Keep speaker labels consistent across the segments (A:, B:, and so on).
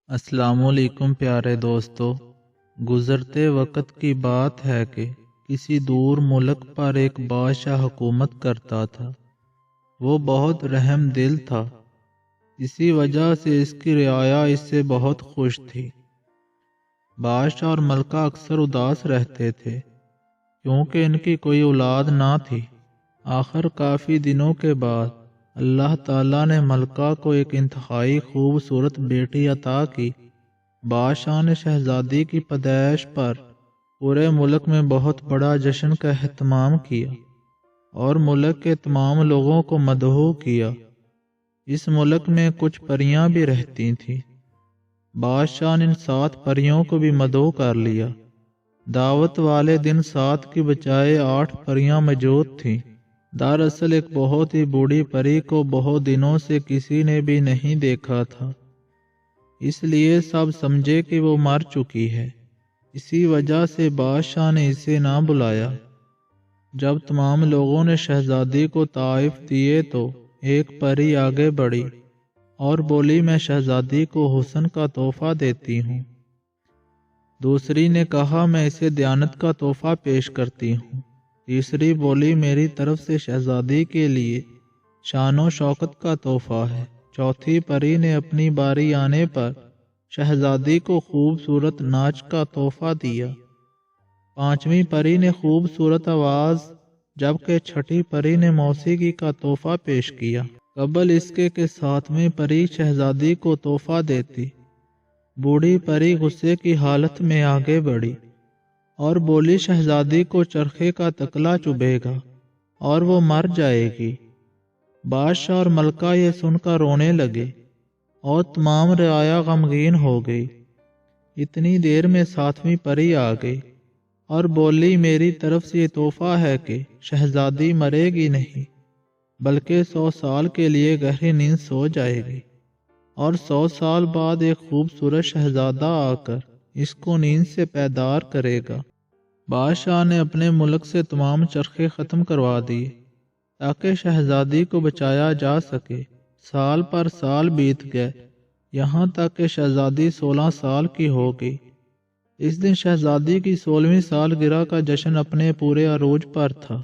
A: السلام علیکم پیارے دوستو، گزرتے وقت کی بات ہے کہ کسی دور ملک پر ایک بادشاہ حکومت کرتا تھا۔ وہ بہت رحم دل تھا، اسی وجہ سے اس کی رعایا اس سے بہت خوش تھی۔ بادشاہ اور ملکہ اکثر اداس رہتے تھے کیونکہ ان کی کوئی اولاد نہ تھی۔ آخر کافی دنوں کے بعد اللہ تعالیٰ نے ملکہ کو ایک انتہائی خوبصورت بیٹی عطا کی۔ بادشاہ نے شہزادی کی پیدائش پر پورے ملک میں بہت بڑا جشن کا اہتمام کیا اور ملک کے تمام لوگوں کو مدعو کیا۔ اس ملک میں کچھ پریاں بھی رہتی تھیں۔ بادشاہ نے ان 7 پریوں کو بھی مدعو کر لیا۔ دعوت والے دن 7 کی بجائے 8 پریاں موجود تھیں۔ دراصل ایک بہت ہی بوڑھی پری کو بہت دنوں سے کسی نے بھی نہیں دیکھا تھا، اس لیے سب سمجھے کہ وہ مر چکی ہے۔ اسی وجہ سے بادشاہ نے اسے نہ بلایا۔ جب تمام لوگوں نے شہزادی کو تحائف دیے تو ایک پری آگے بڑھی اور بولی، میں شہزادی کو حسن کا تحفہ دیتی ہوں۔ دوسری نے کہا، میں اسے دیانت کا تحفہ پیش کرتی ہوں۔ تیسری بولی، میری طرف سے شہزادی کے لیے شان و شوکت کا تحفہ ہے۔ چوتھی پری نے اپنی باری آنے پر شہزادی کو خوبصورت ناچ کا تحفہ دیا۔ پانچویں پری نے خوبصورت آواز، جبکہ چھٹی پری نے موسیقی کا تحفہ پیش کیا۔ قبل اس کے کہ 7ویں پری شہزادی کو تحفہ دیتی، بوڑھی پری غصے کی حالت میں آگے بڑھی اور بولی، شہزادی کو چرخے کا تکلا چبھے گا اور وہ مر جائے گی۔ بادشاہ اور ملکہ یہ سن کر رونے لگے اور تمام رعایا غمگین ہو گئی۔ اتنی دیر میں 7ویں پری آ گئی اور بولی، میری طرف سے یہ تحفہ ہے کہ شہزادی مرے گی نہیں بلکہ 100 سال کے لیے گہری نیند سو جائے گی، اور 100 سال بعد ایک خوبصورت شہزادہ آ کر اس کو نیند سے بیدار کرے گا۔ بادشاہ نے اپنے ملک سے تمام چرخے ختم کروا دیے تاکہ شہزادی کو بچایا جا سکے۔ سال پر سال بیت گئے، یہاں تک کہ شہزادی 16 سال کی ہو گئی۔ اس دن شہزادی کی 16ویں سالگرہ کا جشن اپنے پورے عروج پر تھا۔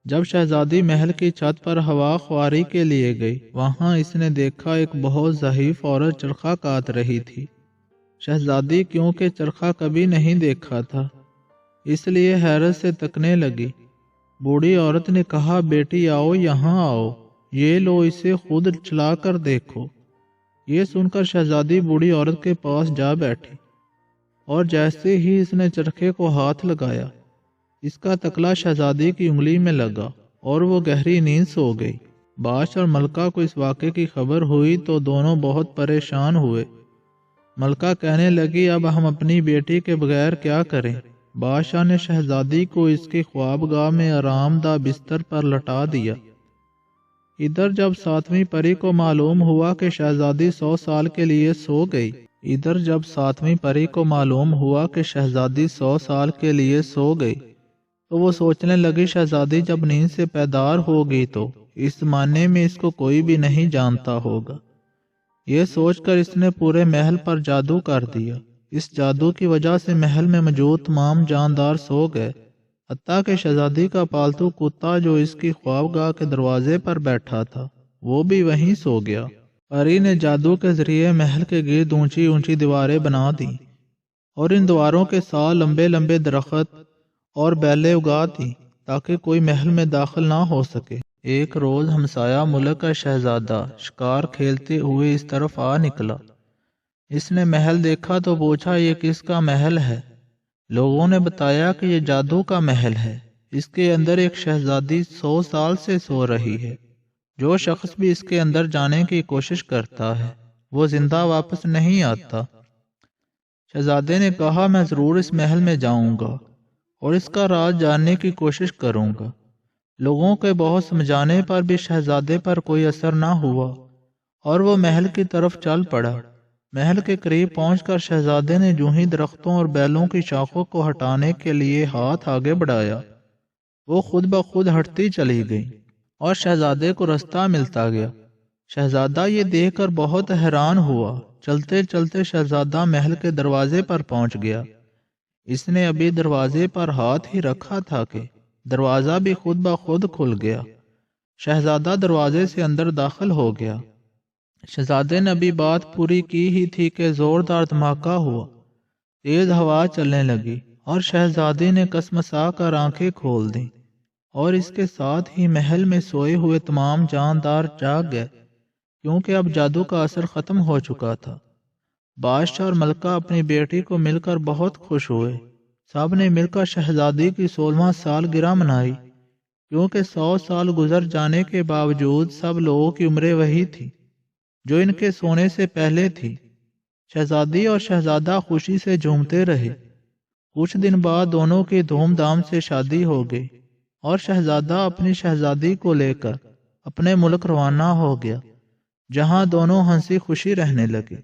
A: جب شہزادی محل کی چھت پر ہوا خواری کے لیے گئی، وہاں اس نے دیکھا ایک بہت ضعیف عورت چرخہ کاٹ رہی تھی۔ شہزادی کیونکہ چرخہ کبھی نہیں دیکھا تھا، اس لیے حیرت سے تکنے لگی۔ بوڑھی عورت نے کہا، بیٹی آؤ، یہاں آؤ، یہ لو، اسے خود چلا کر دیکھو۔ یہ سن کر شہزادی بوڑھی عورت کے پاس جا بیٹھی اور جیسے ہی اس نے چرخے کو ہاتھ لگایا، اس کا تکلا شہزادی کی انگلی میں لگا اور وہ گہری نیند سو گئی۔ بادشاہ اور ملکہ کو اس واقعے کی خبر ہوئی تو دونوں بہت پریشان ہوئے۔ ملکہ کہنے لگی، اب ہم اپنی بیٹی کے بغیر کیا کریں؟ بادشاہ نے شہزادی کو اس کی خوابگاہ میں آرام دہ بستر پر لٹا دیا۔ ادھر جب 7ویں پری کو معلوم ہوا کہ شہزادی 100 سال کے لیے سو گئی، تو وہ سوچنے لگی، شہزادی جب نیند سے بیدار ہوگی تو اس زمانے میں اس کو کوئی بھی نہیں جانتا ہوگا۔ یہ سوچ کر اس نے پورے محل پر جادو کر دیا۔ اس جادو کی وجہ سے محل میں موجود تمام جاندار سو گئے، حتیٰ کہ شہزادی کا پالتو کتا جو اس کی خوابگاہ کے دروازے پر بیٹھا تھا وہ بھی وہیں سو گیا۔ پری نے جادو کے ذریعے محل کے گرد اونچی اونچی دیواریں بنا دیں اور ان دیواروں کے ساتھ لمبے لمبے درخت اور بیلیں اگا دیں تاکہ کوئی محل میں داخل نہ ہو سکے۔ ایک روز ہمسایہ ملک کا شہزادہ شکار کھیلتے ہوئے اس طرف آ نکلا۔ اس نے محل دیکھا تو پوچھا، یہ کس کا محل ہے؟ لوگوں نے بتایا کہ یہ جادو کا محل ہے، اس کے اندر ایک شہزادی 100 سال سے سو رہی ہے۔ جو شخص بھی اس کے اندر جانے کی کوشش کرتا ہے وہ زندہ واپس نہیں آتا۔ شہزادے نے کہا، میں ضرور اس محل میں جاؤں گا اور اس کا راز جاننے کی کوشش کروں گا۔ لوگوں کے بہت سمجھانے پر بھی شہزادے پر کوئی اثر نہ ہوا اور وہ محل کی طرف چل پڑا۔ محل کے قریب پہنچ کر شہزادے نے جوں ہی درختوں اور بیلوں کی شاخوں کو ہٹانے کے لیے ہاتھ آگے بڑھایا، وہ خود بخود ہٹتی چلی گئی اور شہزادے کو رستہ ملتا گیا۔ شہزادہ یہ دیکھ کر بہت حیران ہوا چلتے چلتے شہزادہ محل کے دروازے پر پہنچ گیا۔ اس نے ابھی دروازے پر ہاتھ ہی رکھا تھا کہ دروازہ بھی خود بخود کھل گیا۔ شہزادہ دروازے سے اندر داخل ہو گیا۔ شہزادے نے ابھی بات پوری کی ہی تھی کہ زوردار دھماکہ ہوا، تیز ہوا چلنے لگی اور شہزادی نے کسمسا کر آنکھیں کھول دیں، اور اس کے ساتھ ہی محل میں سوئے ہوئے تمام جاندار جاگ گئے، کیونکہ اب جادو کا اثر ختم ہو چکا تھا۔ بادشاہ اور ملکہ اپنی بیٹی کو مل کر بہت خوش ہوئے۔ سب نے مل کر شہزادی کی 16واں سالگرہ منائی، کیونکہ 100 سال گزر جانے کے باوجود سب لوگوں کی عمریں وہی تھی جو ان کے سونے سے پہلے تھی۔ شہزادی اور شہزادہ خوشی سے جھومتے رہے۔ کچھ دن بعد دونوں کی دھوم دھام سے شادی ہو گئی اور شہزادہ اپنی شہزادی کو لے کر اپنے ملک روانہ ہو گیا، جہاں دونوں ہنسی خوشی رہنے لگے۔